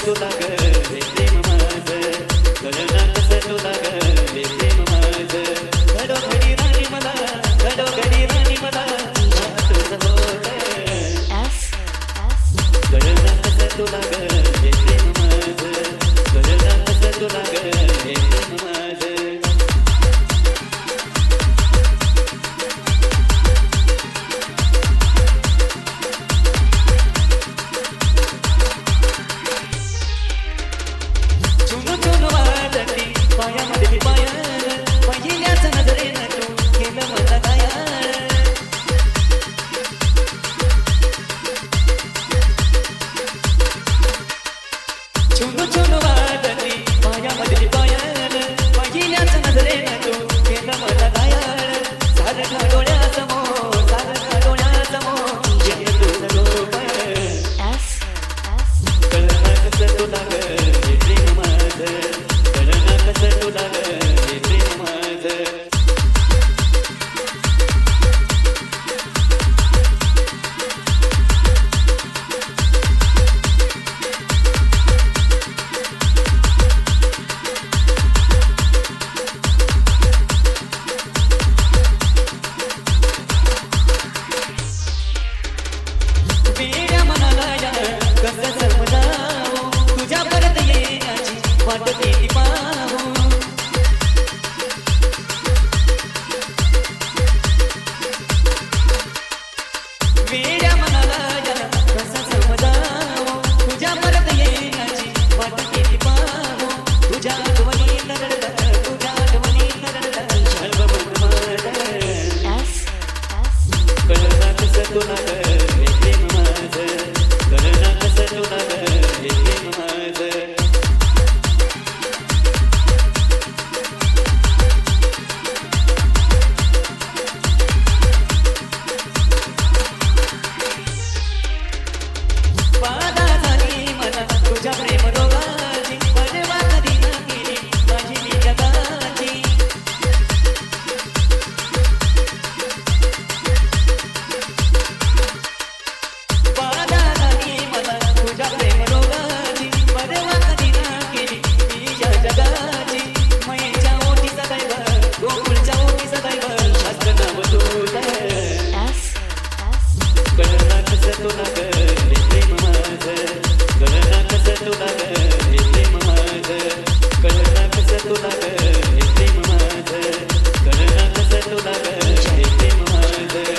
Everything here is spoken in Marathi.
तुला ग हे प्रेम माझं कळना कसं तुला ग हे प्रेम माझं घडोघडी राणी मला घडोघडी राणी मला तुझं होत कळना कसं तुला ग हे प्रेम माझं कळना कसं तुला ग हे प्रेम माझं पायामध्ये पायाळ पहिल्याच नजरेनं तू केलं मला दयाळ चुनू चुनू वाटली पायामध्ये पायाळ पहिल्याच नजरेनं तू केलं मला दयाळ सारखा डोळ्यासमोर सारखा डोळ्यासमोर येत तुझं रूप कळना कसं तुला ग हे प्रेम माझं कळना कसं तुला ग हे प्रेम माझं वेड्या मनाला या कसं समजावं तुझ्या परत येण्याची वाट केली पाहू वेड्या मनाला या कसं समजावं तुझ्या परत येण्याची वाट केली पाहू तुझ्या आठवणी नरळत तुझ्या आठवणी नरळत सर्व मन माझं कळना कसं तुला ग हे प्रेम माझं कळना कसं तुला ग हे प्रेम माझं बाधा झाली मला तुझ्या प्रेम रोगाची परवा कधी न केली माझी मी जगाची बाधा झाली मला तुझ्या प्रेम रोगाची परवा कधी न केली मी या जगाची मयेच्या ओठी सदैव गोकुळच्या ओठी सदैव शास्त्र नाव तुझं कळना कसं तुला ग हे प्रेम माझं कळना कसं तुला ग हे प्रेम माझं कळना कसं तुला ग हे प्रेम माझं कळना कसं तुला ग हे प्रेम माझं